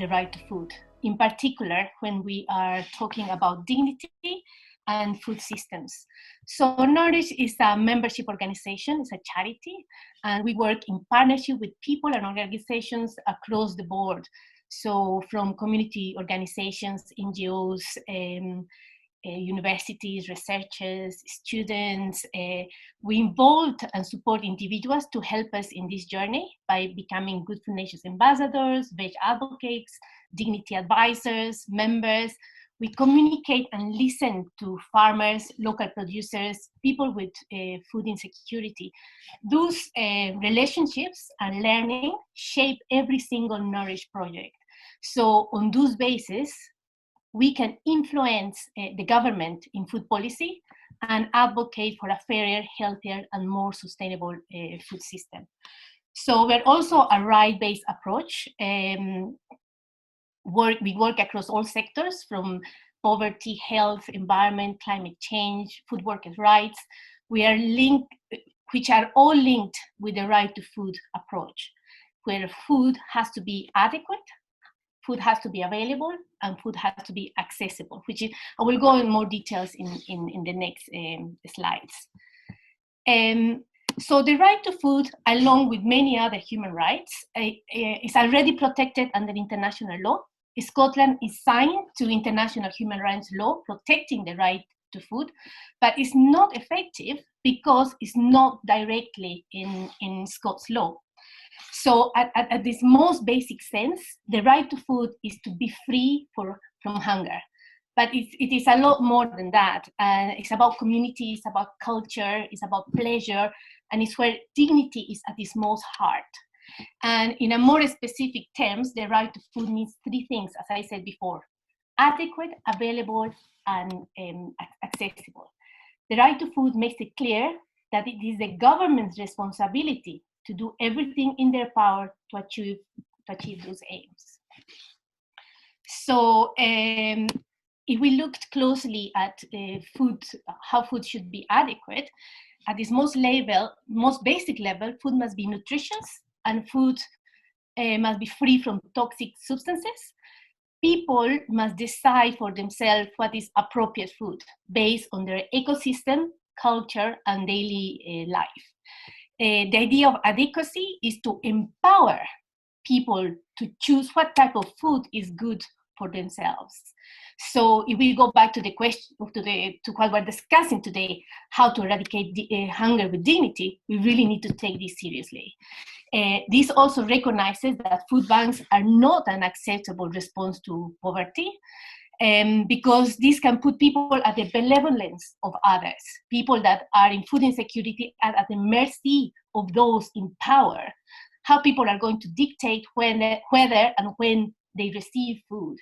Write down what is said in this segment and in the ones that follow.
the right to food, in particular when we are talking about dignity and food systems. So Nourish is a membership organization, it's a charity, and we work in partnership with people and organizations across the board. So from community organizations, NGOs, universities, researchers, students. We involve and support individuals to help us in this journey by becoming Good Food Nations ambassadors, veg advocates, dignity advisors, members. We communicate and listen to farmers, local producers, people with food insecurity. Those relationships and learning shape every single Nourish project. So on those bases, we can influence the government in food policy and advocate for a fairer, healthier, and more sustainable food system. So we're also a right-based approach. We work across all sectors, from poverty, health, environment, climate change, food workers' rights. We are linked, which are all linked with the right to food approach, where food has to be adequate, food has to be available, and food has to be accessible, which is, I will go in more details in the next slides. So the right to food, along with many other human rights, is already protected under international law. Scotland is signed to international human rights law protecting the right to food, but it's not effective because it's not directly in Scots law. So at this most basic sense, the right to food is to be free from hunger. But it is a lot more than that. It's about community, it's about culture, it's about pleasure, and it's where dignity is at its most heart. And in a more specific terms, the right to food means three things, as I said before: adequate, available, and accessible. The right to food makes it clear that it is the government's responsibility to do everything in their power to achieve those aims. So if we looked closely at food, how food should be adequate, at this most basic level, food must be nutritious, and food must be free from toxic substances. People must decide for themselves what is appropriate food based on their ecosystem, culture, and daily life. The idea of adequacy is to empower people to choose what type of food is good for themselves. So if we go back to the question, to what we're discussing today, how to eradicate hunger with dignity, we really need to take this seriously. This also recognizes that food banks are not an acceptable response to poverty, because this can put people at the benevolence of others. People that are in food insecurity are at the mercy of those in power. How people are going to dictate whether and when they receive food.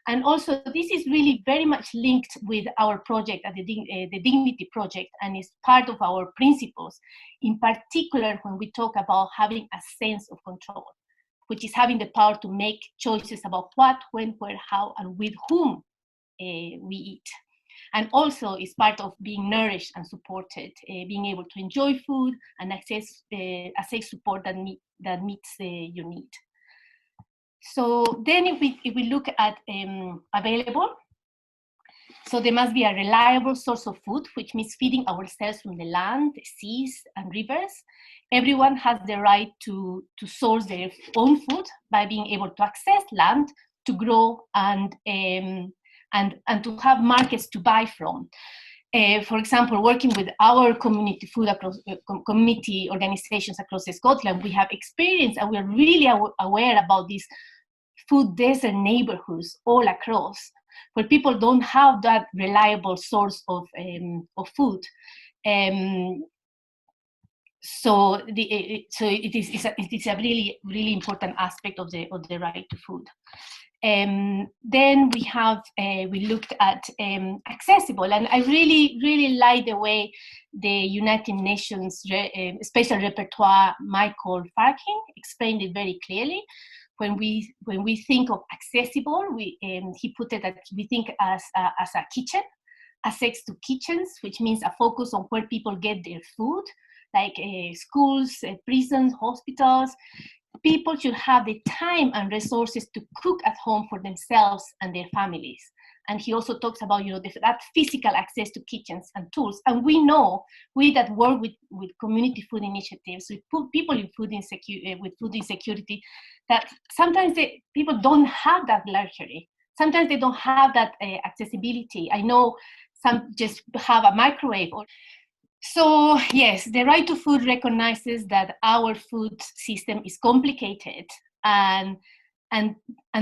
And also, this is really very much linked with our project at the Dignity Project, and is part of our principles, in particular when we talk about having a sense of control, which is having the power to make choices about what, when, where, how, and with whom we eat. And also is part of being nourished and supported, being able to enjoy food and access support that meets your need. So then if we look at available, so there must be a reliable source of food, which means feeding ourselves from the land, the seas, and rivers. Everyone has the right to source their own food by being able to access land, to grow, and to have markets to buy from. For example, working with our community food across community organizations across Scotland, we have experienced, and we're really aware about these food desert neighborhoods all across, where people don't have that reliable source of food. So it is a really, really important aspect of the right to food. Then we looked at accessible, and I really, really like the way the United Nations Special Rapporteur Michael Farkin explained it very clearly. When we think of accessible, he put it that we think as a kitchen, access to kitchens, which means a focus on where people get their food, like schools, prisons, hospitals. people should have the time and resources to cook at home for themselves and their families. And he also talks about, that physical access to kitchens and tools. And we know, we that work with community food initiatives, with people in with food insecurity, that sometimes people don't have that luxury. Sometimes they don't have that accessibility. I know some just have a microwave. So yes, the right to food recognizes that our food system is complicated, and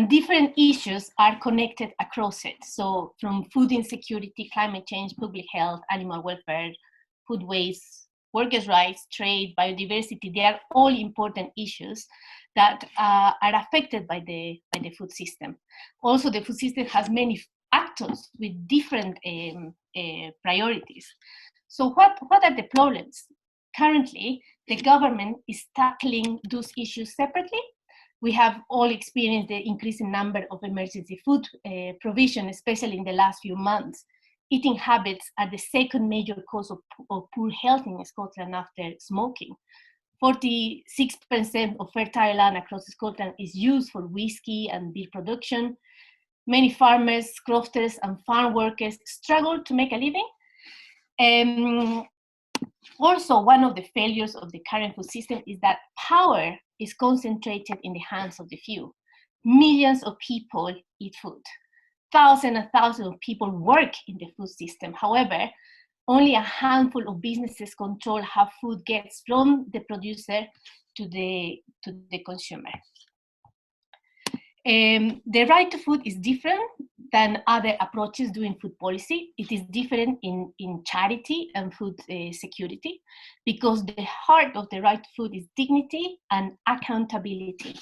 different issues are connected across it. So from food insecurity, climate change, public health, animal welfare, food waste, workers' rights, trade, biodiversity, they are all important issues that are affected by the food system. Also, the food system has many actors with different priorities. So what are the problems? Currently, the government is tackling those issues separately. We have all experienced the increasing number of emergency food provision, especially in the last few months. Eating habits are the second major cause of poor health in Scotland after smoking. 46% of fertile land across Scotland is used for whiskey and beer production. Many farmers, crofters, and farm workers struggle to make a living. Also, one of the failures of the current food system is that power is concentrated in the hands of the few. Millions of people eat food. Thousands and thousands of people work in the food system. However, only a handful of businesses control how food gets from the producer to the consumer. The right to food is different than other approaches doing food policy. It is different in charity and food security, because the heart of the right to food is dignity and accountability.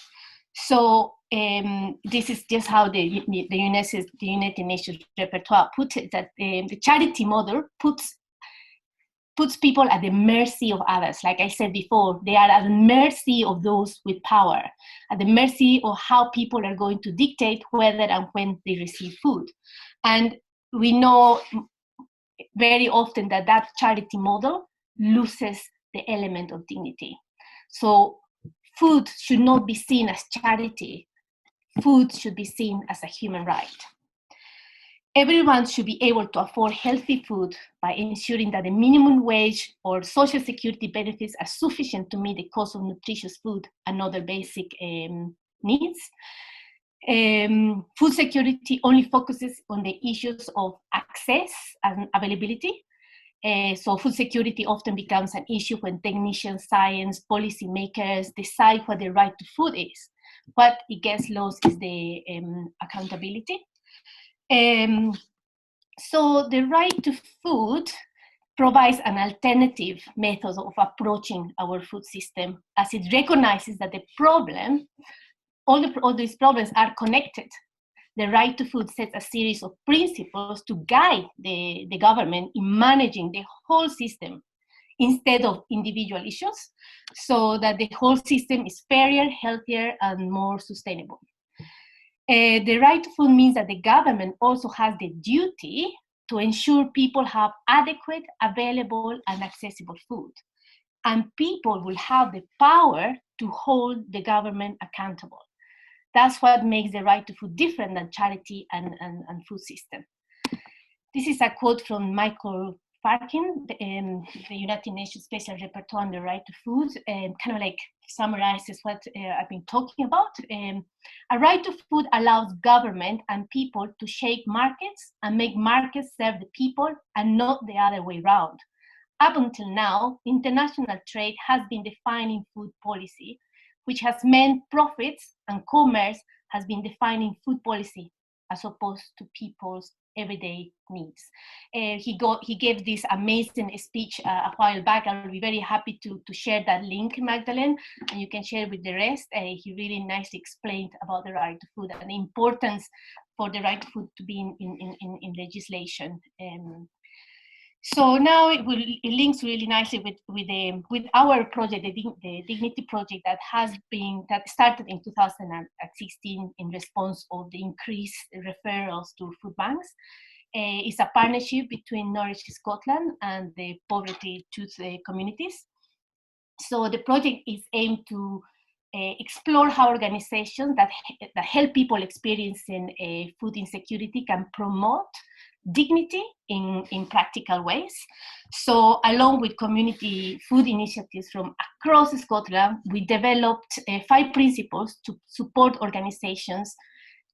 So this is just how the United Nations repertoire puts it, that the charity model puts people at the mercy of others. Like I said before, they are at the mercy of those with power, at the mercy of how people are going to dictate whether and when they receive food. And we know very often that charity model loses the element of dignity. So food should not be seen as charity. Food should be seen as a human right. Everyone should be able to afford healthy food by ensuring that the minimum wage or social security benefits are sufficient to meet the cost of nutritious food and other basic needs. Food security only focuses on the issues of access and availability. So food security often becomes an issue when technicians, science, policymakers decide what the right to food is. What it gets lost is the accountability. So the right to food provides an alternative method of approaching our food system, as it recognizes that the problem, all these problems are connected. The right to food sets a series of principles to guide the government in managing the whole system instead of individual issues, so that the whole system is fairer, healthier, and more sustainable. The right to food means that the government also has the duty to ensure people have adequate, available, and accessible food. And people will have the power to hold the government accountable. That's what makes the right to food different than charity and food system. This is a quote from Michael Farkin, the United Nations Special Rapporteur on the Right to Food, kind of like summarizes what I've been talking about. A right to food allows government and people to shape markets and make markets serve the people and not the other way around. Up until now, international trade has been defining food policy, which has meant profits, and commerce has been defining food policy as opposed to people's everyday needs. He gave this amazing speech a while back. I'll be very happy to share that link, Magdalene, and you can share with the rest. He really nicely explained about the right to food and the importance for the right to food to be in legislation. So now it links really nicely with our project, the Dignity project that started in 2016 in response of the increased referrals to food banks. It's a partnership between Norwich, Scotland, and the poverty tooth communities. So the project is aimed to explore how organizations that help people experiencing food insecurity can promote dignity in practical ways. So along with community food initiatives from across Scotland, we developed 5 principles to support organizations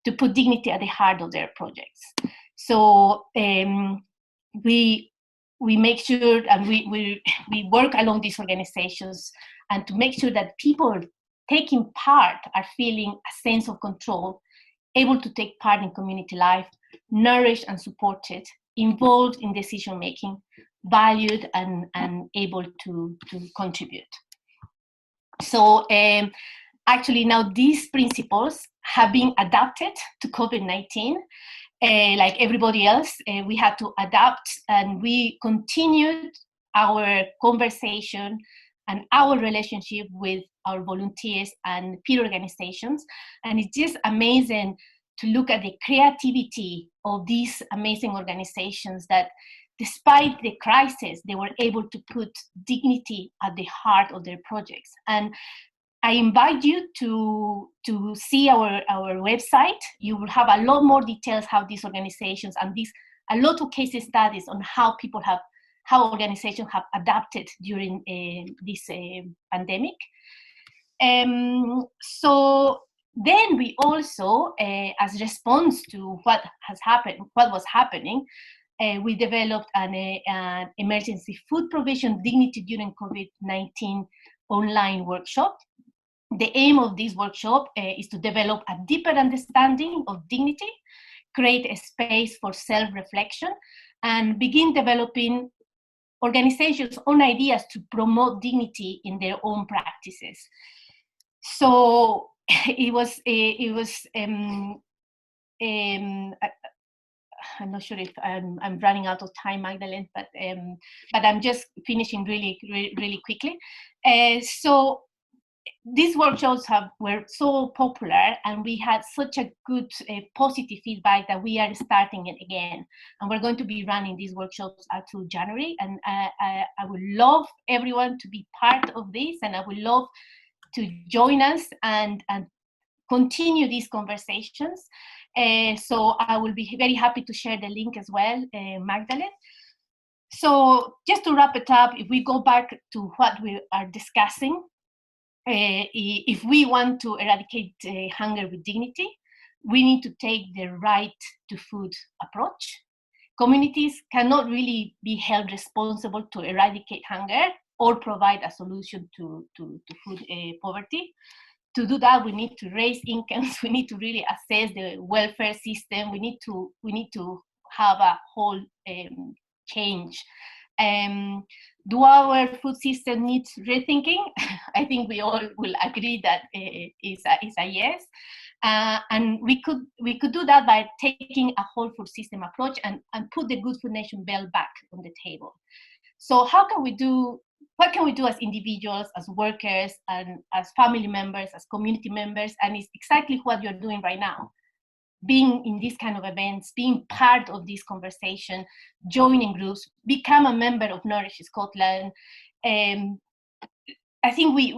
to put dignity at the heart of their projects. So we make sure, and we work along these organizations, and to make sure that people taking part are feeling a sense of control, able to take part in community life, nourished and supported, involved in decision making, valued and able to contribute. So actually now these principles have been adapted to COVID-19. Like everybody else, we had to adapt, and we continued our conversation and our relationship with our volunteers and peer organizations. And it's just amazing to look at the creativity of these amazing organizations that, despite the crisis, they were able to put dignity at the heart of their projects. And I invite you to see our website. You will have a lot more details how these organizations and a lot of case studies on how organizations have adapted during this pandemic. So then we also, as response to what was happening, we developed an emergency food provision dignity during COVID-19 online workshop. The aim of this workshop is to develop a deeper understanding of dignity, create a space for self-reflection, and begin developing organizations' own ideas to promote dignity in their own practices. So I'm not sure if I'm running out of time, Magdalene, but I'm just finishing really quickly. So these workshops were so popular, and we had such a good positive feedback that we are starting it again, and we're going to be running these workshops until January. And I would love everyone to be part of this, and I would love to join us and continue these conversations. So I will be very happy to share the link as well, Magdalene. So just to wrap it up, if we go back to what we are discussing, if we want to eradicate hunger with dignity, we need to take the right to food approach. Communities cannot really be held responsible to eradicate hunger or provide a solution to food poverty. To do that, we need to raise incomes. We need to really assess the welfare system. We need to have a whole change. Do our food system needs rethinking? I think we all will agree that is a yes. And we could do that by taking a whole food system approach and put the Good Food Nation bell back on the table. So what can we do as individuals, as workers, and as family members, as community members? And it's exactly what you're doing right now. Being in these kind of events, being part of this conversation, joining groups, become a member of Nourish Scotland. I think we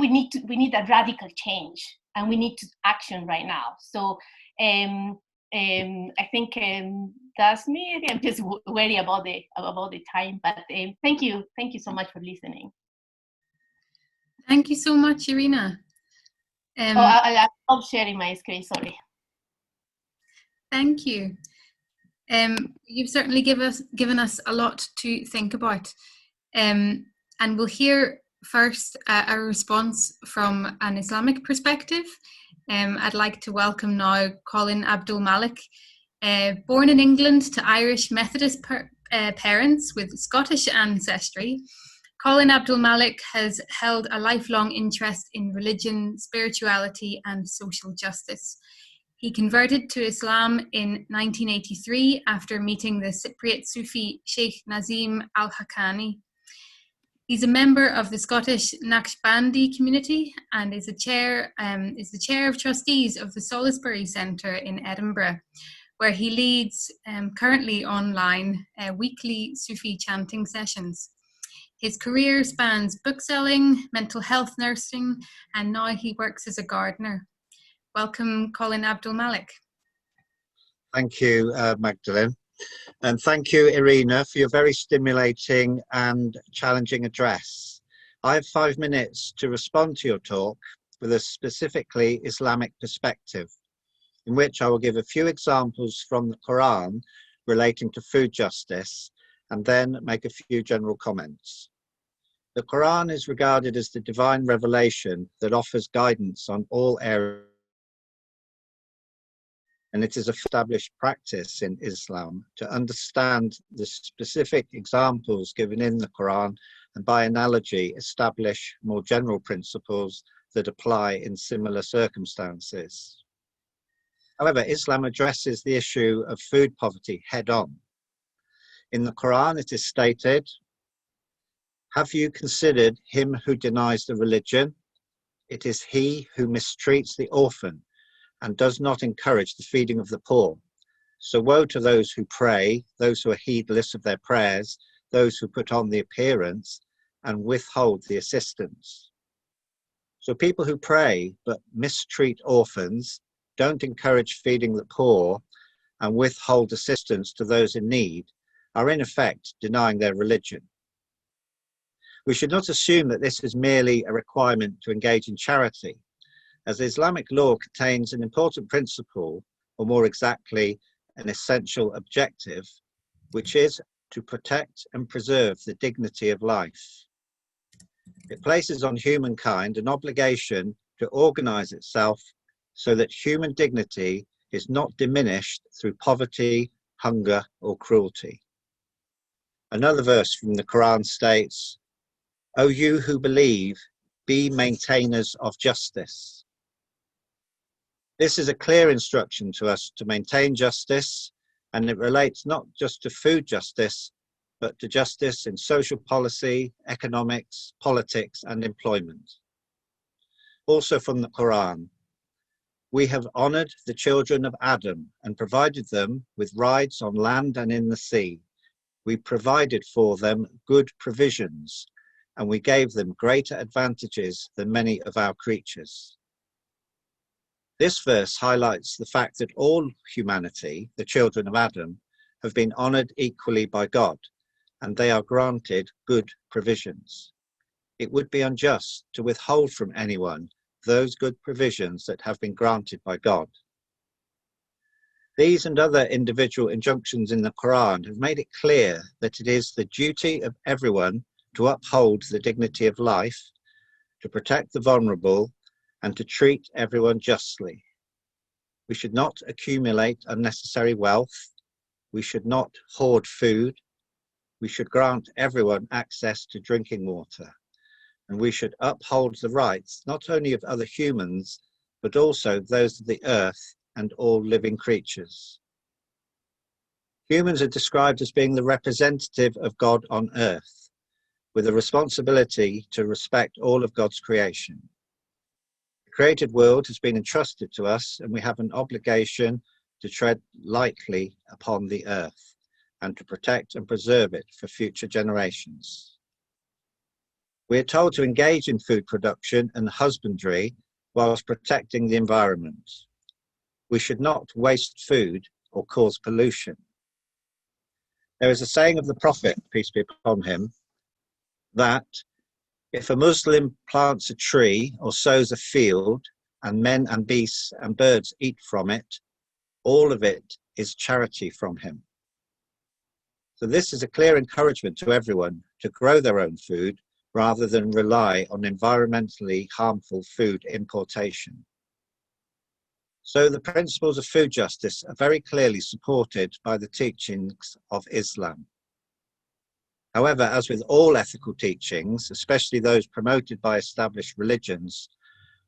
need a radical change, and we need to action right now. So I think that's me. I'm just worried about the time, but thank you so much for listening. Thank you so much, Irina. I'll stop sharing my screen. Sorry. Thank you. You've certainly given us a lot to think about, and we'll hear first a response from an Islamic perspective. I'd like to welcome now Colin Abdul Malik. Born in England to Irish Methodist parents with Scottish ancestry, Colin Abdul Malik has held a lifelong interest in religion, spirituality, and social justice. He converted to Islam in 1983 after meeting the Cypriot Sufi Sheikh Nazim al-Haqqani. He's a member of the Scottish Naqshbandi community and is the chair of trustees of the Salisbury Centre in Edinburgh, where he leads currently online weekly Sufi chanting sessions. His career spans bookselling, mental health nursing, and now he works as a gardener. Welcome, Colin Abdul Malik. Thank you, Magdalene. And thank you, Irina, for your very stimulating and challenging address. I have 5 minutes to respond to your talk with a specifically Islamic perspective, in which I will give a few examples from the Quran relating to food justice, and then make a few general comments. The Quran is regarded as the divine revelation that offers guidance on all areas, and it is an established practice in Islam to understand the specific examples given in the Quran and by analogy establish more general principles that apply in similar circumstances. However, Islam addresses the issue of food poverty head on. In the Quran, it is stated, "Have you considered him who denies the religion? It is he who mistreats the orphan and does not encourage the feeding of the poor. So woe to those who pray, those who are heedless of their prayers, those who put on the appearance and withhold the assistance." So people who pray but mistreat orphans, don't encourage feeding the poor, and withhold assistance to those in need are in effect denying their religion. We should not assume that this is merely a requirement to engage in charity, as Islamic law contains an important principle, or more exactly, an essential objective, which is to protect and preserve the dignity of life. It places on humankind an obligation to organize itself so that human dignity is not diminished through poverty, hunger, or cruelty. Another verse from the Quran states, "O you who believe, be maintainers of justice." This is a clear instruction to us to maintain justice, and it relates not just to food justice, but to justice in social policy, economics, politics, and employment. Also from the Quran, "We have honored the children of Adam and provided them with rides on land and in the sea. We provided for them good provisions, and we gave them greater advantages than many of our creatures." This verse highlights the fact that all humanity, the children of Adam, have been honored equally by God, and they are granted good provisions. It would be unjust to withhold from anyone those good provisions that have been granted by God. These and other individual injunctions in the Quran have made it clear that it is the duty of everyone to uphold the dignity of life, to protect the vulnerable, and to treat everyone justly. We should not accumulate unnecessary wealth. We should not hoard food. We should grant everyone access to drinking water. And we should uphold the rights not only of other humans, but also those of the earth and all living creatures. Humans are described as being the representative of God on earth, with a responsibility to respect all of God's creation. The created world has been entrusted to us, and we have an obligation to tread lightly upon the earth and to protect and preserve it for future generations. We are told to engage in food production and husbandry whilst protecting the environment. We should not waste food or cause pollution. There is a saying of the Prophet, peace be upon him, that if a Muslim plants a tree or sows a field, and men and beasts and birds eat from it, all of it is charity from him. So this is a clear encouragement to everyone to grow their own food rather than rely on environmentally harmful food importation. So the principles of food justice are very clearly supported by the teachings of Islam. However, as with all ethical teachings, especially those promoted by established religions,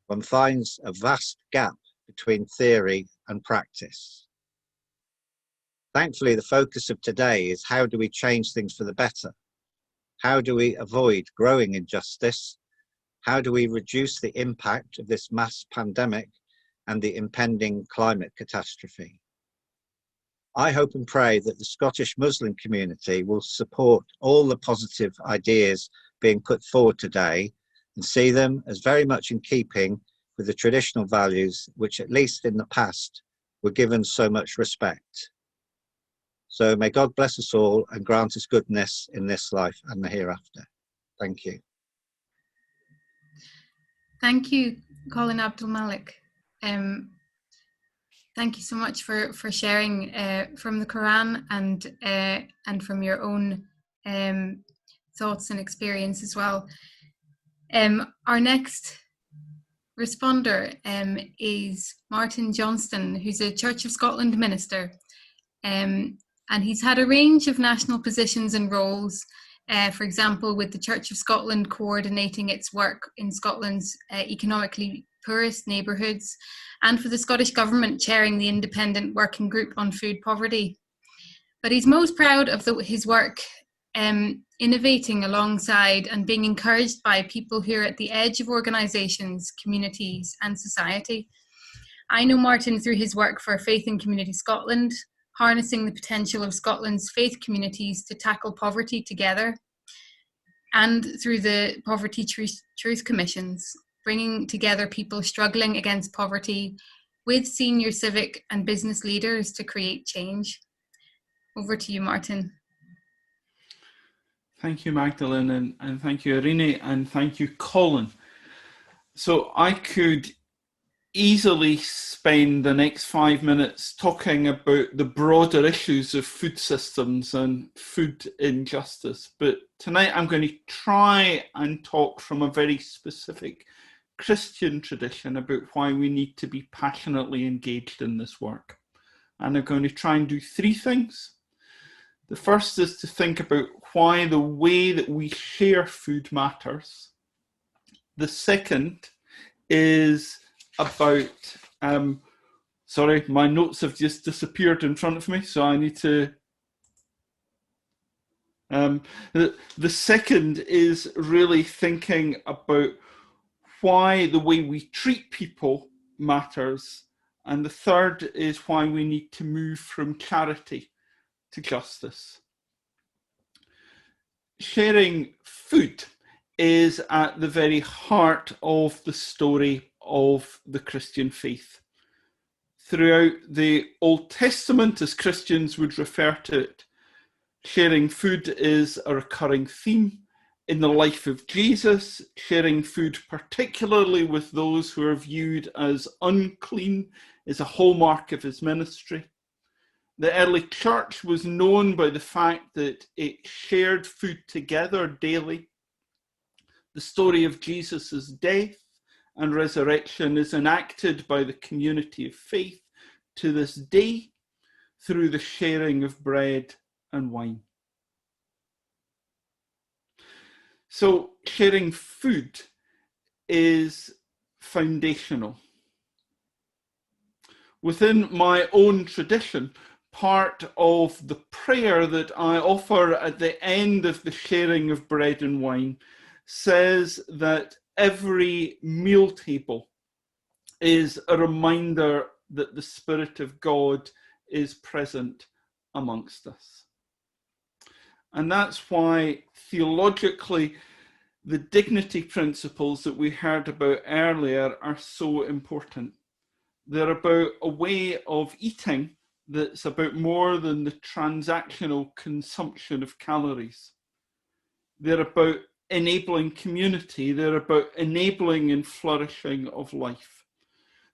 one finds a vast gap between theory and practice. Thankfully, the focus of today is how do we change things for the better? How do we avoid growing injustice? How do we reduce the impact of this mass pandemic and the impending climate catastrophe? I hope and pray that the Scottish Muslim community will support all the positive ideas being put forward today and see them as very much in keeping with the traditional values which, at least in the past, were given so much respect. So may God bless us all and grant us goodness in this life and the hereafter. Thank you. Thank you, Colin Abdul-Malik. Thank you so much for sharing from the Quran and from your own thoughts and experience as well. Our next responder is Martin Johnston, who's a Church of Scotland minister. And he's had a range of national positions and roles, for example, with the Church of Scotland coordinating its work in Scotland's economically poorest neighbourhoods, and for the Scottish Government chairing the Independent Working Group on Food Poverty. But he's most proud of his work innovating alongside and being encouraged by people who are at the edge of organisations, communities and society. I know Martin through his work for Faith and Community Scotland, harnessing the potential of Scotland's faith communities to tackle poverty together, and through the Poverty Truth Commissions, bringing together people struggling against poverty with senior civic and business leaders to create change. Over to you, Martin. Thank you, Magdalene, and thank you, Irene, and thank you, Colin. So I could easily spend the next 5 minutes talking about the broader issues of food systems and food injustice, but tonight I'm going to try and talk from a very specific Christian tradition about why we need to be passionately engaged in this work. And I'm going to try and do 3 things. The first is to think about why the way that we share food matters. The second is about, sorry, my notes have just disappeared in front of me, so I need to, the second is really thinking about why the way we treat people matters. And the third is why we need to move from charity to justice. Sharing food is at the very heart of the story of the Christian faith. Throughout the Old Testament, as Christians would refer to it, sharing food is a recurring theme. In the life of Jesus, sharing food, particularly with those who are viewed as unclean, is a hallmark of his ministry. The early church was known by the fact that it shared food together daily. The story of Jesus' death and resurrection is enacted by the community of faith to this day through the sharing of bread and wine. So sharing food is foundational. Within my own tradition, part of the prayer that I offer at the end of the sharing of bread and wine says that every meal table is a reminder that the Spirit of God is present amongst us. And that's why theologically the dignity principles that we heard about earlier are so important. They're about a way of eating that's about more than the transactional consumption of calories. They're about enabling community. They're about enabling and flourishing of life.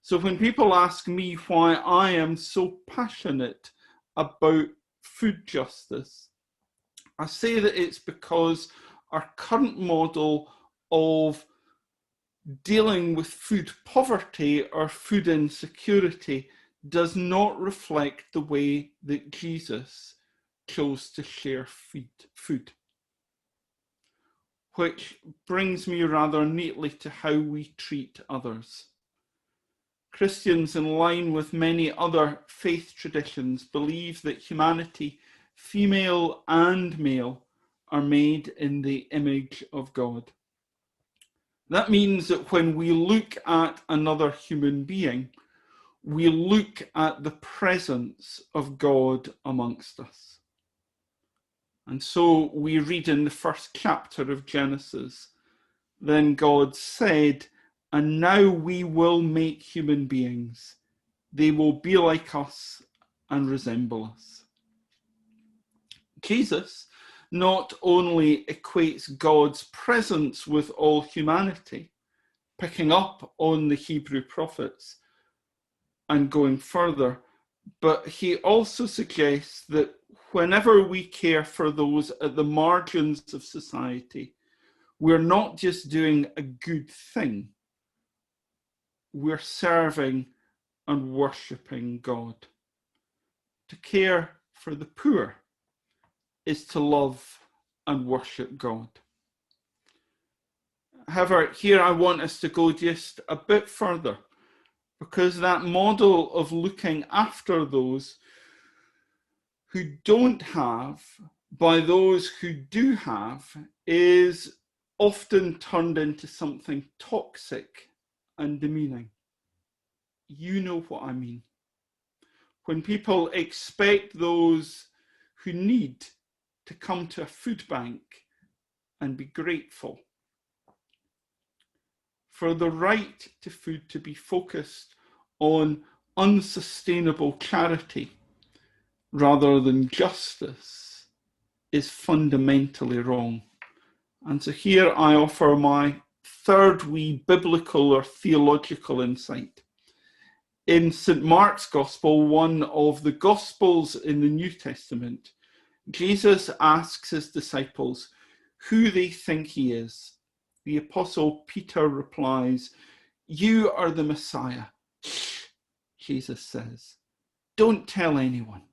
So when people ask me why I am so passionate about food justice, I say that it's because our current model of dealing with food poverty or food insecurity does not reflect the way that Jesus chose to share food. Which brings me rather neatly to how we treat others. Christians, in line with many other faith traditions, believe that humanity, female and male, are made in the image of God. That means that when we look at another human being, we look at the presence of God amongst us. And so we read in the first chapter of Genesis, then God said, and now we will make human beings. They will be like us and resemble us. Jesus not only equates God's presence with all humanity, picking up on the Hebrew prophets and going further, but he also suggests that whenever we care for those at the margins of society, we're not just doing a good thing, we're serving and worshipping God. To care for the poor is to love and worship God. However, here I want us to go just a bit further, because that model of looking after those who don't have by those who do have is often turned into something toxic and demeaning. You know what I mean. When people expect those who need to come to a food bank and be grateful, for the right to food to be focused on unsustainable charity rather than justice is fundamentally wrong. And so here I offer my third wee biblical or theological insight. In St. Mark's Gospel, one of the Gospels in the New Testament, Jesus asks his disciples who they think he is. The Apostle Peter replies, "You are the Messiah." Shh, Jesus says, "Don't tell anyone."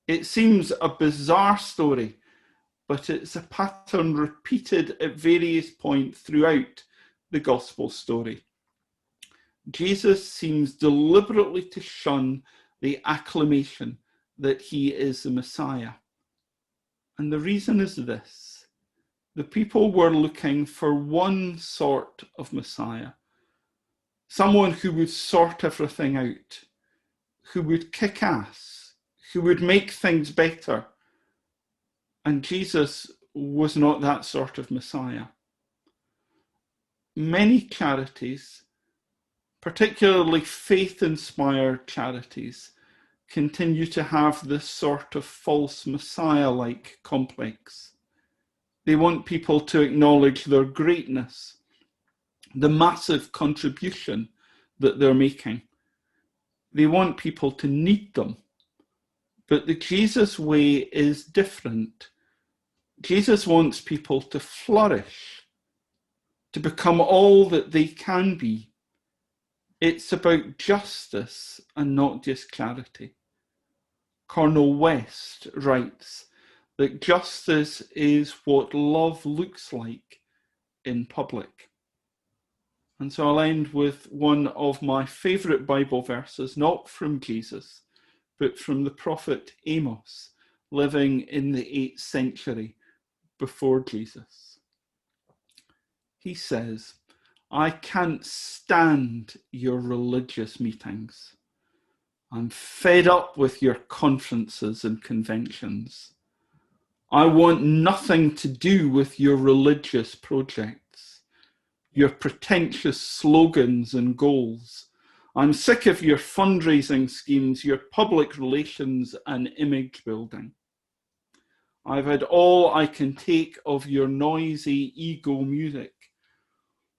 It seems a bizarre story, but it's a pattern repeated at various points throughout the Gospel story. Jesus seems deliberately to shun the acclamation that he is the Messiah. And the reason is this. The people were looking for one sort of Messiah, someone who would sort everything out, who would kick ass, who would make things better. And Jesus was not that sort of Messiah. Many charities, particularly faith-inspired charities, continue to have this sort of false Messiah-like complex. They want people to acknowledge their greatness, the massive contribution that they're making. They want people to need them. But the Jesus way is different. Jesus wants people to flourish, to become all that they can be. It's about justice and not just charity. Cornel West writes that justice is what love looks like in public. And so I'll end with one of my favourite Bible verses, not from Jesus, but from the prophet Amos, living in the 8th century before Jesus. He says, "I can't stand your religious meetings. I'm fed up with your conferences and conventions. I want nothing to do with your religious projects, your pretentious slogans and goals. I'm sick of your fundraising schemes, your public relations and image building. I've had all I can take of your noisy ego music.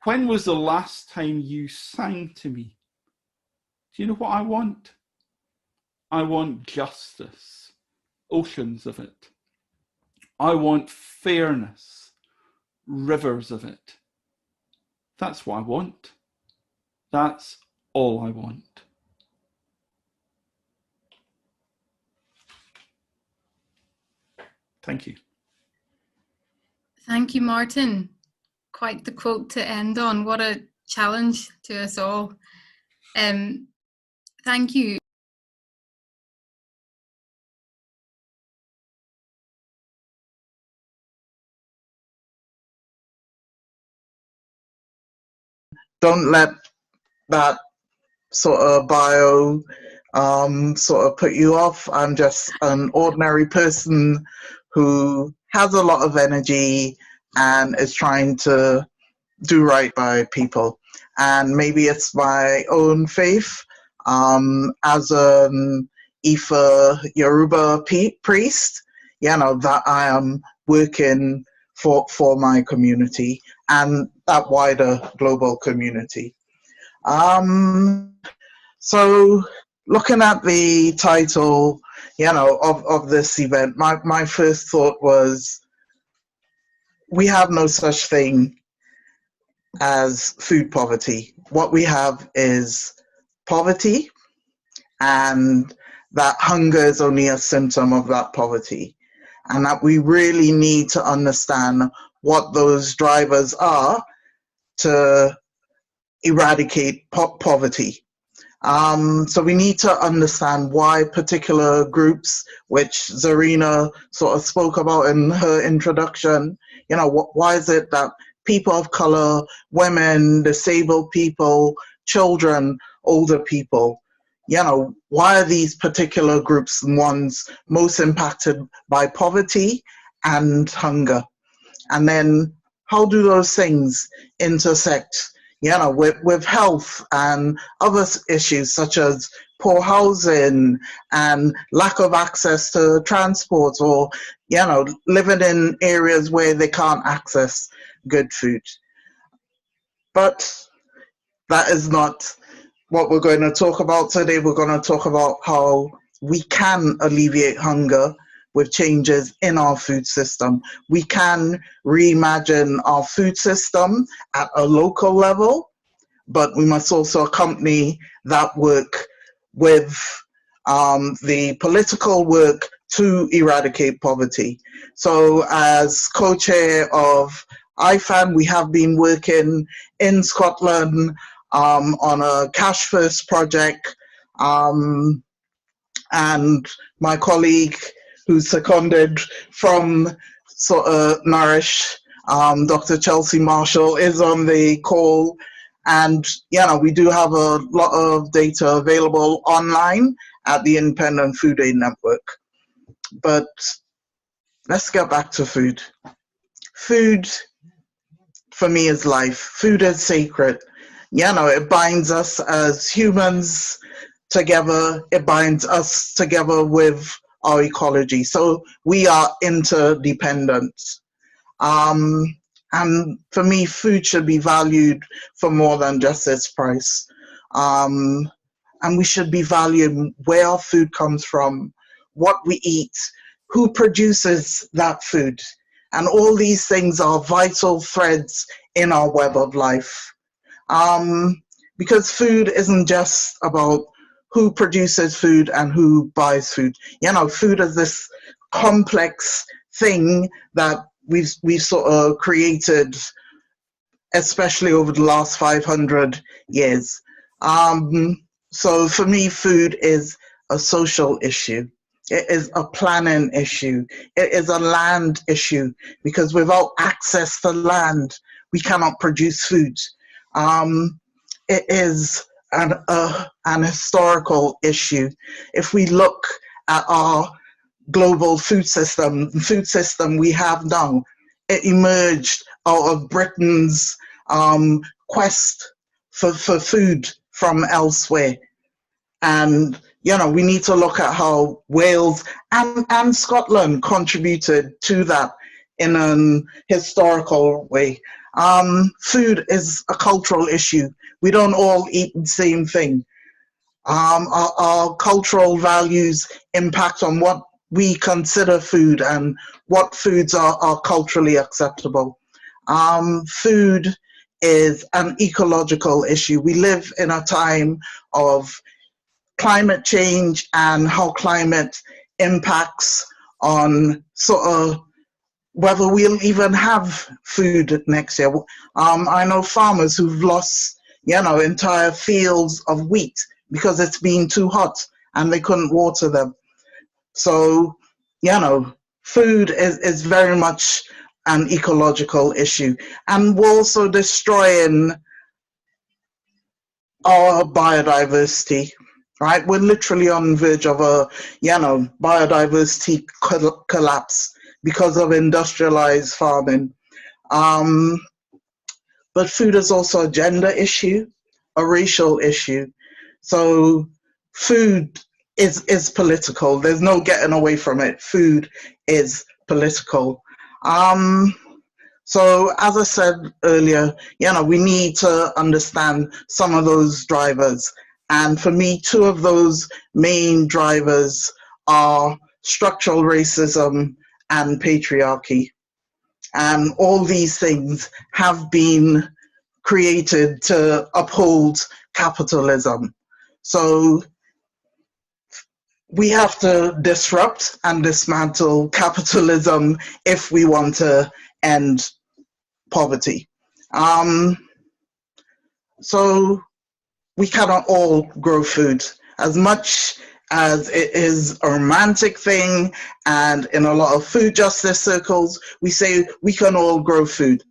When was the last time you sang to me? Do you know what I want? I want justice, oceans of it. I want fairness, rivers of it. That's what I want. That's all I want." Thank you. Thank you, Martin. Quite the quote to end on. What a challenge to us all. Thank you. Don't let that sort of bio sort of put you off. I'm just an ordinary person who has a lot of energy and is trying to do right by people. And maybe it's my own faith as an Ifa Yoruba priest, you know, that I am working for my community and that wider global community. So looking at the title, you know, of this event, my first thought was, we have no such thing as food poverty. What we have is poverty, and that hunger is only a symptom of that poverty, and that we really need to understand what those drivers are to eradicate poverty. So we need to understand why particular groups, which Zarina sort of spoke about in her introduction, you know, why is it that people of color, women, disabled people, children, older people, you know, why are these particular groups the ones most impacted by poverty and hunger? And then how do those things intersect, you know, with health and other issues such as poor housing and lack of access to transport, or, you know, living in areas where they can't access good food. But that is not what we're going to talk about today. We're going to talk about how we can alleviate hunger with changes in our food system. We can reimagine our food system at a local level, but we must also accompany that work with the political work to eradicate poverty. So as co-chair of IFAN, we have been working in Scotland on a cash first project, and my colleague who's seconded from sort of Nourish, Dr. Chelsea Marshall, is on the call. And, you know, we do have a lot of data available online at the Independent Food Aid Network. But let's get back to food. Food, for me, is life. Food is sacred. You know, it binds us as humans together. It binds us together with our ecology. So we are interdependent. And for me, food should be valued for more than just its price. And we should be valued where our food comes from, what we eat, who produces that food. And all these things are vital threads in our web of life. Because food isn't just about who produces food and who buys food. You know, food is this complex thing that we've sort of created, especially over the last 500 years. So for me, food is a social issue. It is a planning issue. It is a land issue, because without access to land, we cannot produce food. It is an historical issue. If we look at our global food system we have now, it emerged out of Britain's quest for food from elsewhere. And, you know, we need to look at how Wales and Scotland contributed to that in an historical way. Food is a cultural issue. We don't all eat the same thing. Our cultural values impact on what we consider food and what foods are culturally acceptable. Food is an ecological issue. We live in a time of climate change and how climate impacts on sort of whether we'll even have food next year. I know farmers who've lost, you know, entire fields of wheat because it's been too hot and they couldn't water them. So, you know, food is very much an ecological issue. And we're also destroying our biodiversity, right? We're literally on the verge of a, biodiversity collapse because of industrialized farming. But food is also a gender issue, a racial issue. So food is political. There's no getting away from it. Food is political. So as I said earlier, we need to understand some of those drivers. And for me, two of those main drivers are structural racism and patriarchy. And all these things have been created to uphold capitalism. So we have to disrupt and dismantle capitalism if we want to end poverty. So we cannot all grow food. As much as it is a romantic thing, and in a lot of food justice circles, we say we can all grow food.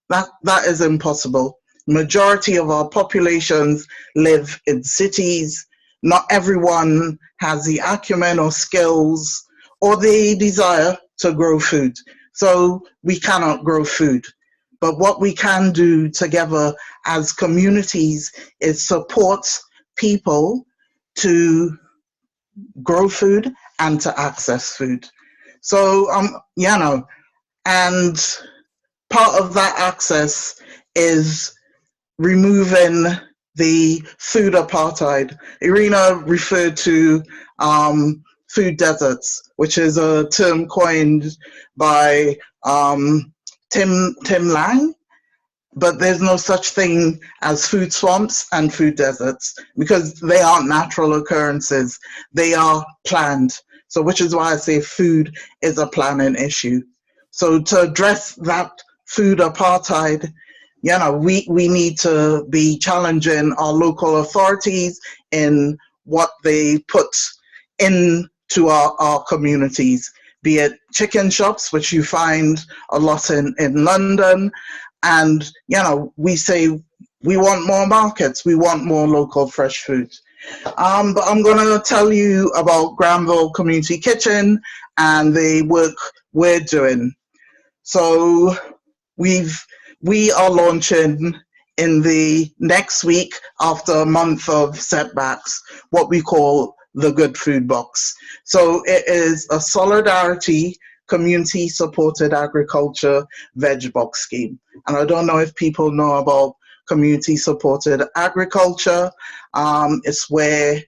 That is impossible. Majority of our populations live in cities. Not everyone has the acumen or skills or the desire to grow food. So we cannot grow food. But what we can do together as communities is support people to grow food and to access food. So, and part of that access is removing the food apartheid. Irina referred to food deserts, which is a term coined by Tim Lang, but there's no such thing as food swamps and food deserts because they aren't natural occurrences, they are planned. So which is why I say food is a planning issue. So to address that food apartheid, we need to be challenging our local authorities in what they put into our communities, be it chicken shops, which you find a lot in London. And, we say we want more markets, we want more local fresh food. But I'm going to tell you about Granville Community Kitchen and the work we're doing. So we are launching in the next week, after a month of setbacks, what we call the Good Food Box. So it is a solidarity community supported agriculture veg box scheme. And I don't know if people know about community supported agriculture. It's where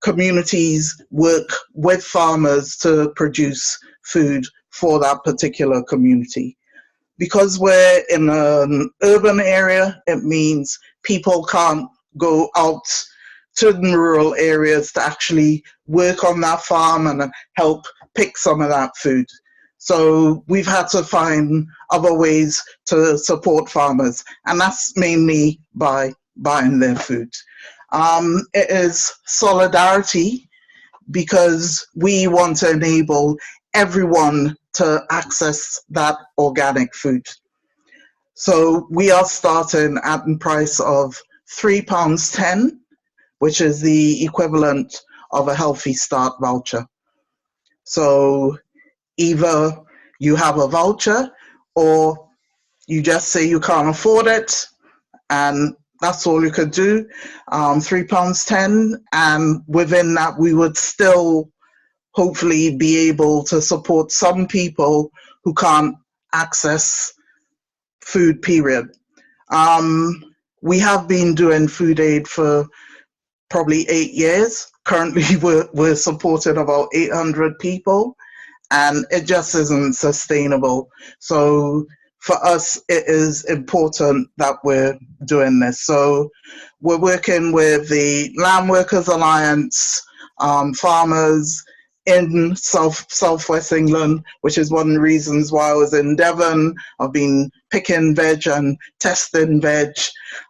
communities work with farmers to produce food for that particular community. Because we're in an urban area, it means people can't go out to the rural areas to actually work on that farm and help pick some of that food. So we've had to find other ways to support farmers, and that's mainly by buying their food. It is solidarity because we want to enable everyone to access that organic food. So we are starting at the price of £3.10, which is the equivalent of a Healthy Start voucher. So either you have a voucher or you just say you can't afford it, and that's all you could do, £3.10, and within that we would still hopefully be able to support some people who can't access food, period. We have been doing food aid for probably 8 years. Currently we're supporting about 800 people, and it just isn't sustainable. So for us, it is important that we're doing this. So we're working with the Landworkers Alliance, farmers in Southwest England, which is one of the reasons why I was in Devon. I've been picking veg and testing veg,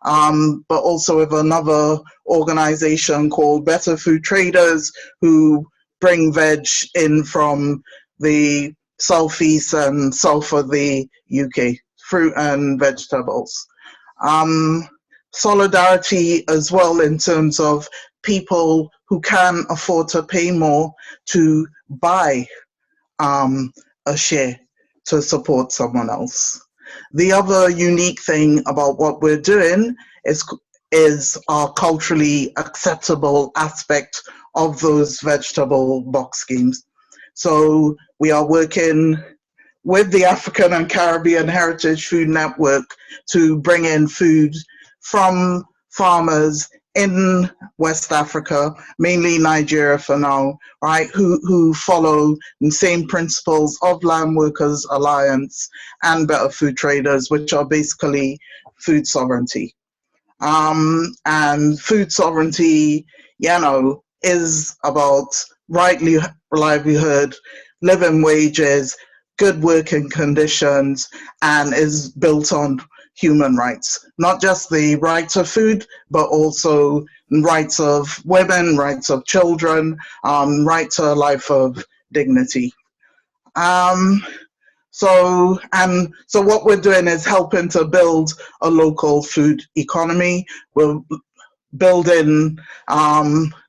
but also with another organization called Better Food Traders, who bring veg in from the southeast and south of the UK, fruit and vegetables. solidarity as well in terms of people who can afford to pay more to buy a share to support someone else. The other unique thing about what we're doing is our culturally acceptable aspect of those vegetable box schemes. So we are working with the African and Caribbean Heritage Food Network to bring in food from farmers in West Africa, mainly Nigeria for now, right, who follow the same principles of Landworkers Alliance and Better Food Traders, which are basically food sovereignty. And food sovereignty, is about livelihood, living wages, good working conditions, and is built on human rights, not just the right to food, but also rights of women, rights of children, right to a life of dignity. So what we're doing is helping to build a local food economy. We're building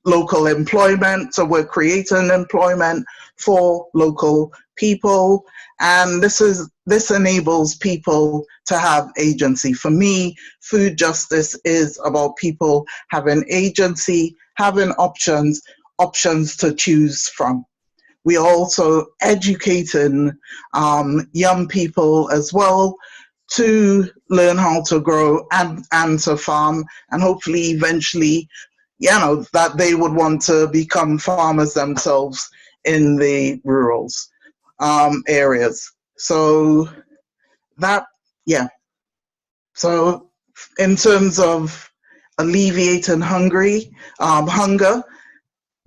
local employment, so we're creating employment for local people, and this enables people to have agency. For me, food justice is about people having agency, having options to choose from. We are also educating young people as well to learn how to grow and to farm, and hopefully eventually, that they would want to become farmers themselves in the rural areas. So that, So in terms of alleviating hunger,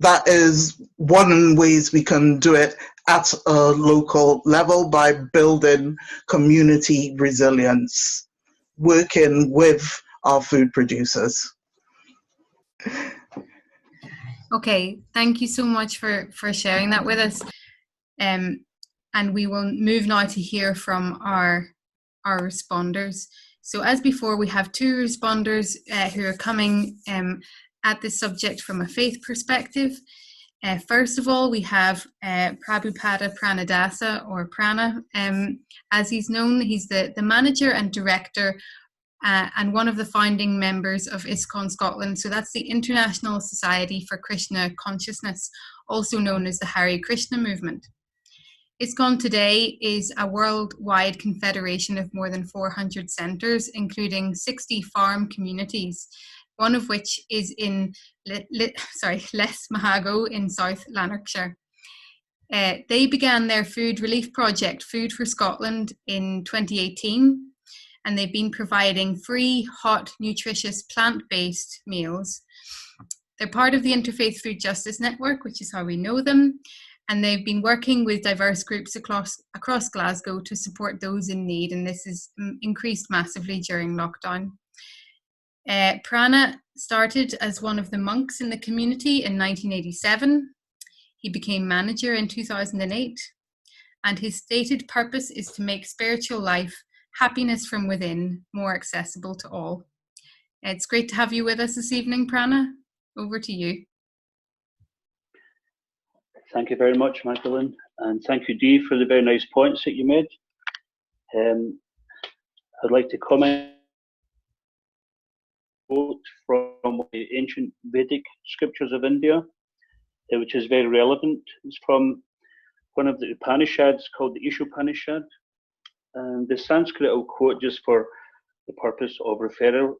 that is one of the ways we can do it at a local level, by building community resilience, working with our food producers. Okay, thank you so much for sharing that with us. And we will move now to hear from our responders. So as before, we have two responders who are coming at this subject from a faith perspective. First of all, we have Prabhupada Pranadasa, or Prana. As he's known, he's the manager and director and one of the founding members of ISKCON Scotland. So that's the International Society for Krishna Consciousness, also known as the Hare Krishna movement. ISKCON today is a worldwide confederation of more than 400 centres, including 60 farm communities, one of which is in Les Mahago in South Lanarkshire. They began their food relief project, Food for Scotland, in 2018, and they've been providing free, hot, nutritious, plant-based meals. They're part of the Interfaith Food Justice Network, which is how we know them, and they've been working with diverse groups across Glasgow to support those in need, and this has increased massively during lockdown. Prana started as one of the monks in the community in 1987. He became manager in 2008, and his stated purpose is to make spiritual life, happiness from within, more accessible to all. It's great to have you with us this evening, Prana. Over to you. Thank you very much, Magdalene, and thank you, Dee, for the very nice points that you made. I'd like to comment quote from the ancient Vedic scriptures of India, which is very relevant. It's from one of the Upanishads called the Ishopanishad. And the Sanskrit I'll quote just for the purpose of referral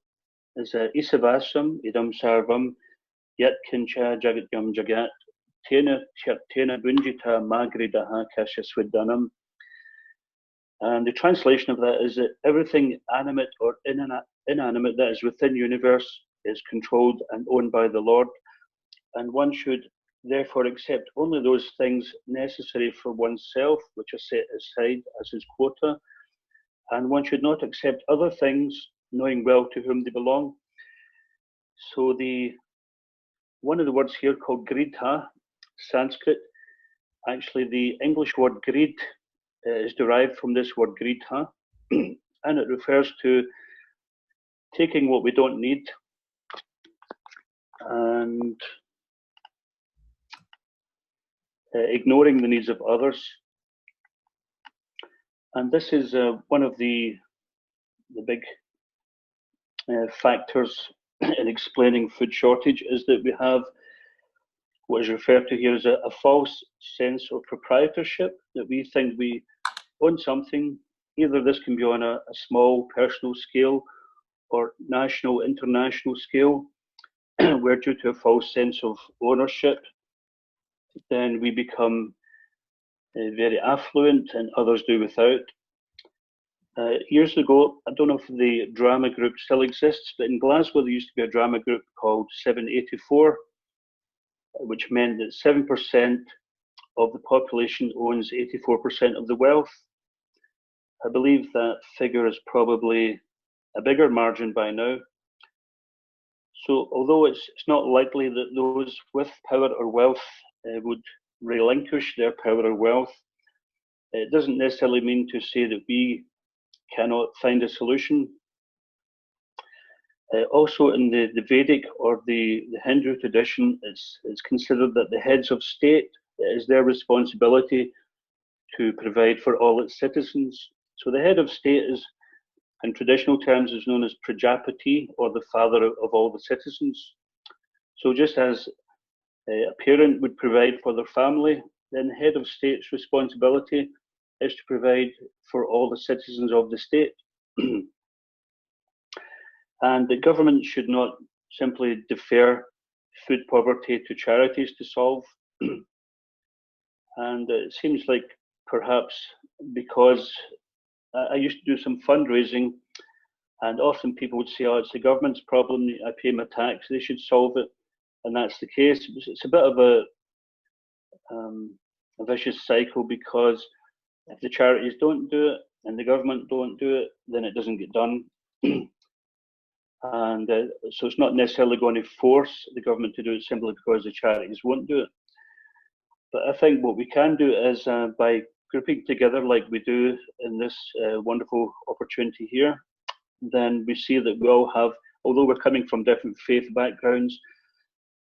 is Isavasam idam sarvam yat kincha jagatyam jagat tena bunjita magridaha kashasvidanam. And the translation of that is that everything animate or inanimate that is within the universe is controlled and owned by the Lord, and one should therefore accept only those things necessary for oneself, which are set aside as his quota, and one should not accept other things, knowing well to whom they belong. So one of the words here called gridha, Sanskrit, actually the English word greed is derived from this word gridha, and it refers to taking what we don't need and ignoring the needs of others. And this is one of the big factors in explaining food shortage, is that we have what is referred to here as a false sense of proprietorship, that we think we own something. Either this can be on a small personal scale or national, international scale, where due to a false sense of ownership, then we become very affluent and others do without. Years ago, I don't know if the drama group still exists, but in Glasgow there used to be a drama group called 784, which meant that 7% of the population owns 84% of the wealth. I believe that figure is probably a bigger margin by now. So although it's not likely that those with power or wealth would relinquish their power or wealth, it doesn't necessarily mean to say that we cannot find a solution. Also in the Vedic or the Hindu tradition, it's considered that the heads of state, it is their responsibility to provide for all its citizens. So the head of state is, in traditional terms, is known as Prajapati, or the father of all the citizens. So just as a parent would provide for their family, then the head of state's responsibility is to provide for all the citizens of the state. And the government should not simply defer food poverty to charities to solve. And it seems like perhaps because I used to do some fundraising, and often people would say, oh, it's the government's problem, I pay my tax, they should solve it. And that's the case. It's a bit of a vicious cycle, because if the charities don't do it and the government don't do it, then it doesn't get done. And so it's not necessarily going to force the government to do it simply because the charities won't do it. But I think what we can do is by grouping together like we do in this wonderful opportunity here, then we see that we all have, although we're coming from different faith backgrounds,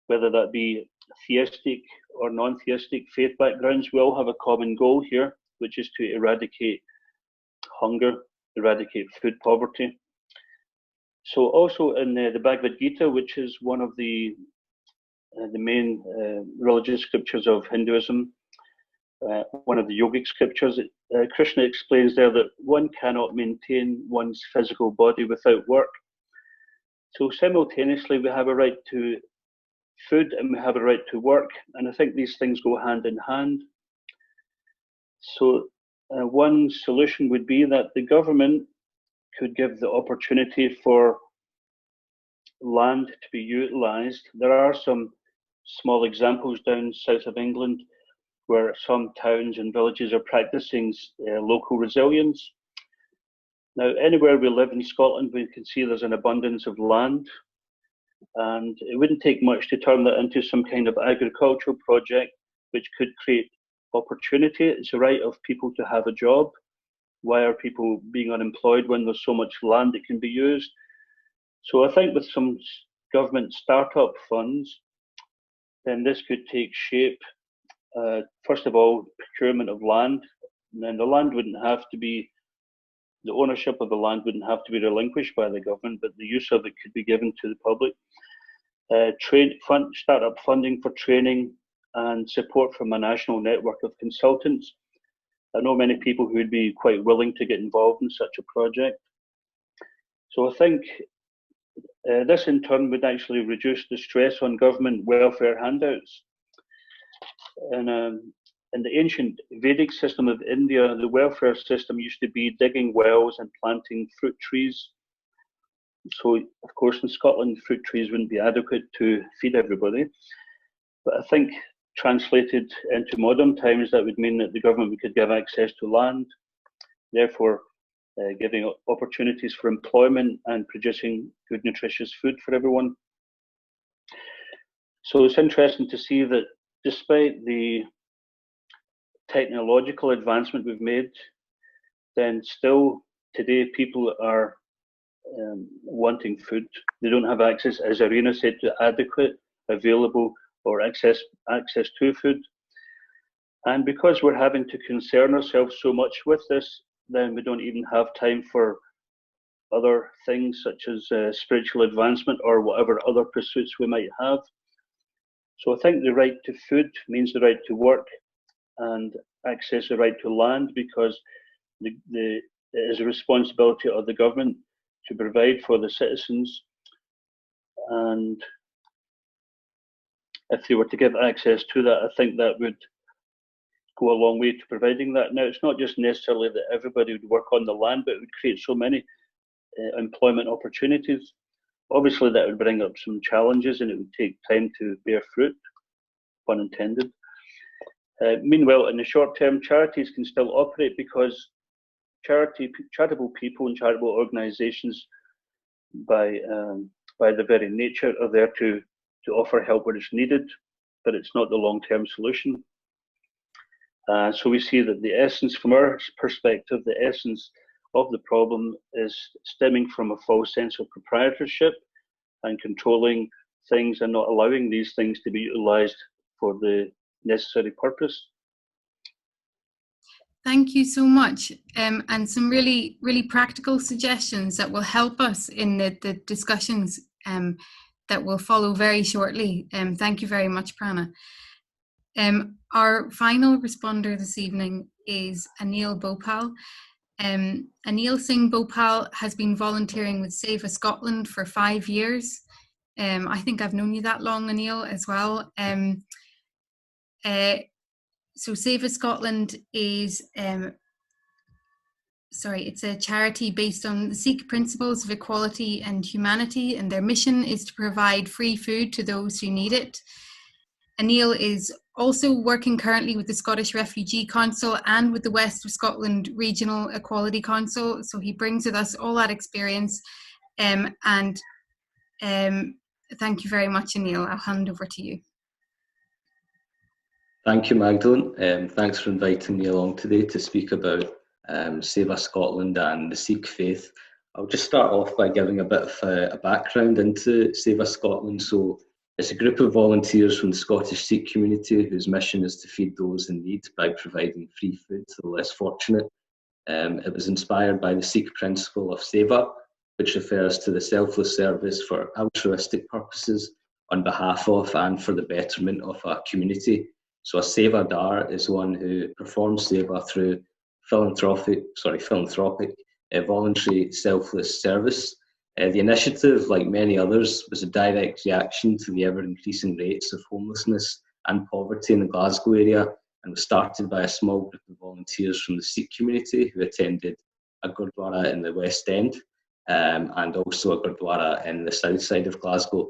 whether that be theistic or non-theistic faith backgrounds, we all have a common goal here, which is to eradicate hunger, eradicate food poverty. So also in the Bhagavad Gita, which is one of the main religious scriptures of Hinduism, one of the yogic scriptures, Krishna explains there that one cannot maintain one's physical body without work. So simultaneously, we have a right to food and we have a right to work, and I think these things go hand in hand. So one solution would be that the government could give the opportunity for land to be utilised. There are some small examples down south of England where some towns and villages are practising local resilience. Now, anywhere we live in Scotland, we can see there's an abundance of land, and it wouldn't take much to turn that into some kind of agricultural project which could create opportunity. It's a right of people to have a job. Why are people being unemployed when there's so much land that can be used? So I think with some government startup funds, then this could take shape. First of all, procurement of land, and then the land wouldn't have to be, the ownership of the land wouldn't have to be relinquished by the government, but the use of it could be given to the public. Startup funding for training and support from a national network of consultants. I know many people who would be quite willing to get involved in such a project. So I think this in turn would actually reduce the stress on government welfare handouts. And in the ancient Vedic system of India, the welfare system used to be digging wells and planting fruit trees. So, of course, in Scotland, fruit trees wouldn't be adequate to feed everybody. But I think translated into modern times, that would mean that the government could give access to land, therefore giving opportunities for employment and producing good, nutritious food for everyone. So it's interesting to see that despite the technological advancement we've made, then still today people are wanting food. They don't have access, as Irina said, to adequate, available, or access to food. And because we're having to concern ourselves so much with this, then we don't even have time for other things such as spiritual advancement or whatever other pursuits we might have. So I think the right to food means the right to work and access the right to land, because it is a responsibility of the government to provide for the citizens. And if they were to give access to that, I think that would go a long way to providing that. Now, it's not just necessarily that everybody would work on the land, but it would create so many employment opportunities. Obviously, that would bring up some challenges, and it would take time to bear fruit, pun intended. Meanwhile, in the short term, charities can still operate because charitable people and charitable organisations, by the very nature, are there to offer help where it's needed, but it's not the long-term solution. So we see that the essence, from our perspective, the essence of the problem is stemming from a false sense of proprietorship and controlling things and not allowing these things to be utilised for the necessary purpose. Thank you so much, and some really, really practical suggestions that will help us in the discussions that will follow very shortly. Thank you very much, Prana. Our final responder this evening is Anil Bhopal. Anil Singh Bhopal has been volunteering with CEMVO Scotland for 5 years. I think I've known you that long, Anil, as well. So CEMVO Scotland is, it's a charity based on the Sikh principles of equality and humanity, and their mission is to provide free food to those who need it. Anil is also working currently with the Scottish Refugee Council and with the West of Scotland Regional Equality Council. So he brings with us all that experience. Thank you very much, Anil. I'll hand over to you. Thank you, Magdalene. Thanks for inviting me along today to speak about CEMVO Scotland and the Sikh faith. I'll just start off by giving a bit of a background into CEMVO Scotland. So it's a group of volunteers from the Scottish Sikh community whose mission is to feed those in need by providing free food to the less fortunate. It was inspired by the Sikh principle of seva, which refers to the selfless service for altruistic purposes on behalf of and for the betterment of a community. So a sevadar is one who performs seva through philanthropic, voluntary selfless service. The initiative, like many others, was a direct reaction to the ever-increasing rates of homelessness and poverty in the Glasgow area, and was started by a small group of volunteers from the Sikh community who attended a Gurdwara in the West End and also a Gurdwara in the south side of Glasgow.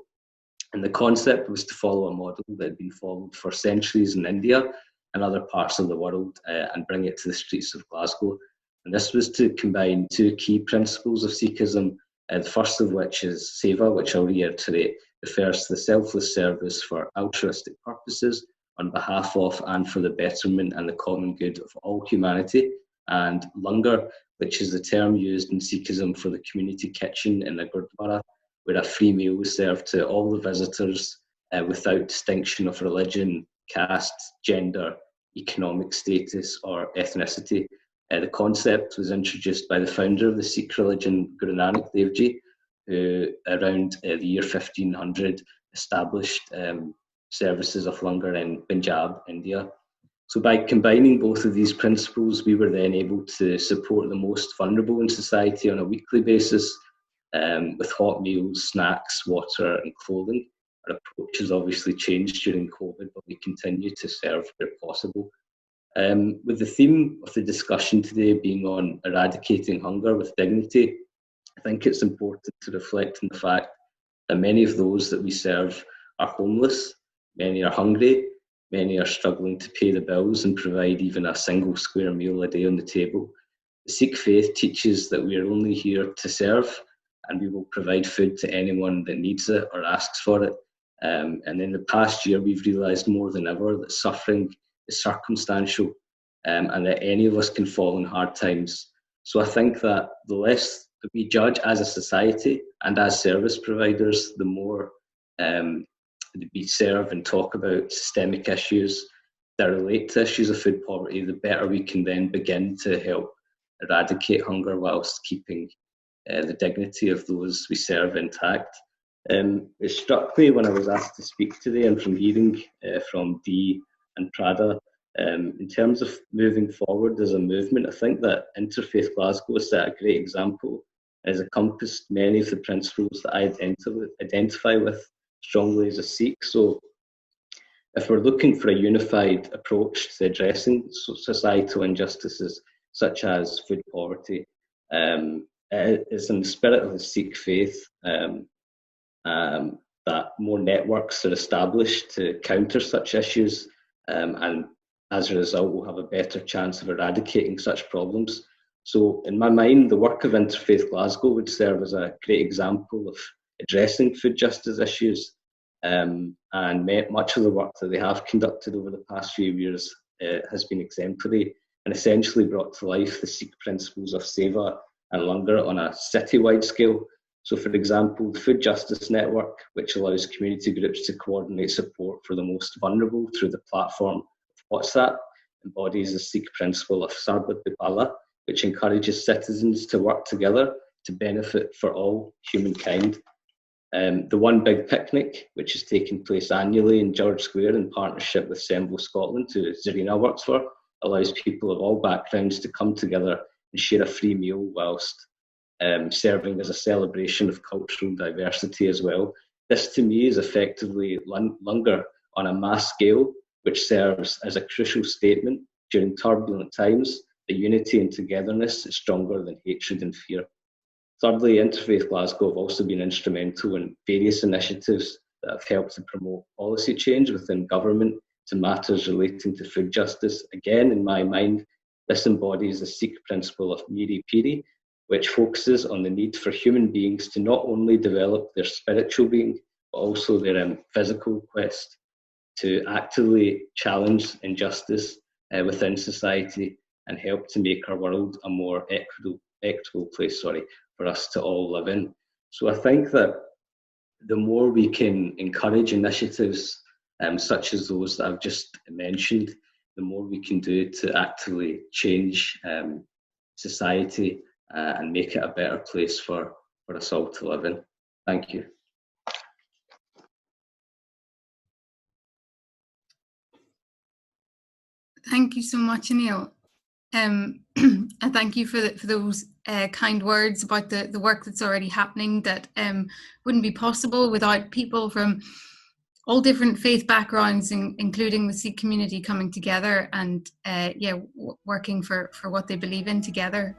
And the concept was to follow a model that had been followed for centuries in India and other parts of the world and bring it to the streets of Glasgow. And this was to combine two key principles of Sikhism, the first of which is seva, which I'll reiterate, refers to the selfless service for altruistic purposes on behalf of and for the betterment and the common good of all humanity, and langar, which is the term used in Sikhism for the community kitchen in a Gurdwara, where a free meal was served to all the visitors without distinction of religion, caste, gender, economic status or ethnicity. The concept was introduced by the founder of the Sikh religion, Guru Nanak Dev Ji, who around the year 1500 established services of langar in Punjab, India. So by combining both of these principles, we were then able to support the most vulnerable in society on a weekly basis with hot meals, snacks, water and clothing. Our approach has obviously changed during COVID, but we continue to serve where possible. With the theme of the discussion today being on eradicating hunger with dignity, I think it's important to reflect on the fact that many of those that we serve are homeless, many are hungry, many are struggling to pay the bills and provide even a single square meal a day on the table. The Sikh faith teaches that we are only here to serve, and we will provide food to anyone that needs it or asks for it. And in the past year, we've realised more than ever that suffering is circumstantial and that any of us can fall in hard times. So I think that the less we judge as a society and as service providers, the more we serve and talk about systemic issues that relate to issues of food poverty, the better we can then begin to help eradicate hunger whilst keeping the dignity of those we serve intact. It struck me when I was asked to speak today, and from hearing from Dee and Prada, in terms of moving forward as a movement, I think that Interfaith Glasgow has set a great example, has encompassed many of the principles that I identify with strongly as a Sikh. So if we're looking for a unified approach to addressing societal injustices such as food poverty, it is in the spirit of the Sikh faith that more networks are established to counter such issues, and as a result we'll have a better chance of eradicating such problems. So in my mind, the work of Interfaith Glasgow would serve as a great example of addressing food justice issues, and much of the work that they have conducted over the past few years has been exemplary and essentially brought to life the Sikh principles of seva and langar on a citywide scale. So for example, the Food Justice Network, which allows community groups to coordinate support for the most vulnerable through the platform of WhatsApp, embodies the Sikh principle of Sarbat Bipala, which encourages citizens to work together to benefit for all humankind. The One Big Picnic, which is taking place annually in George Square in partnership with CEMVO Scotland, who Zarina works for, allows people of all backgrounds to come together and share a free meal whilst serving as a celebration of cultural diversity as well. This to me is effectively langar on a mass scale, which serves as a crucial statement during turbulent times that unity and togetherness is stronger than hatred and fear. Thirdly, Interfaith Glasgow have also been instrumental in various initiatives that have helped to promote policy change within government to matters relating to food justice. Again, in my mind, this embodies the Sikh principle of Miri Piri, which focuses on the need for human beings to not only develop their spiritual being, but also their physical quest to actively challenge injustice within society and help to make our world a more equitable place for us to all live in. So I think that the more we can encourage initiatives such as those that I've just mentioned, the more we can do to actively change society and make it a better place for us all to live in. Thank you. Thank you so much, Anil. And thank you for those kind words about the work that's already happening that wouldn't be possible without people from all different faith backgrounds, including the Sikh community, coming together and working for what they believe in together.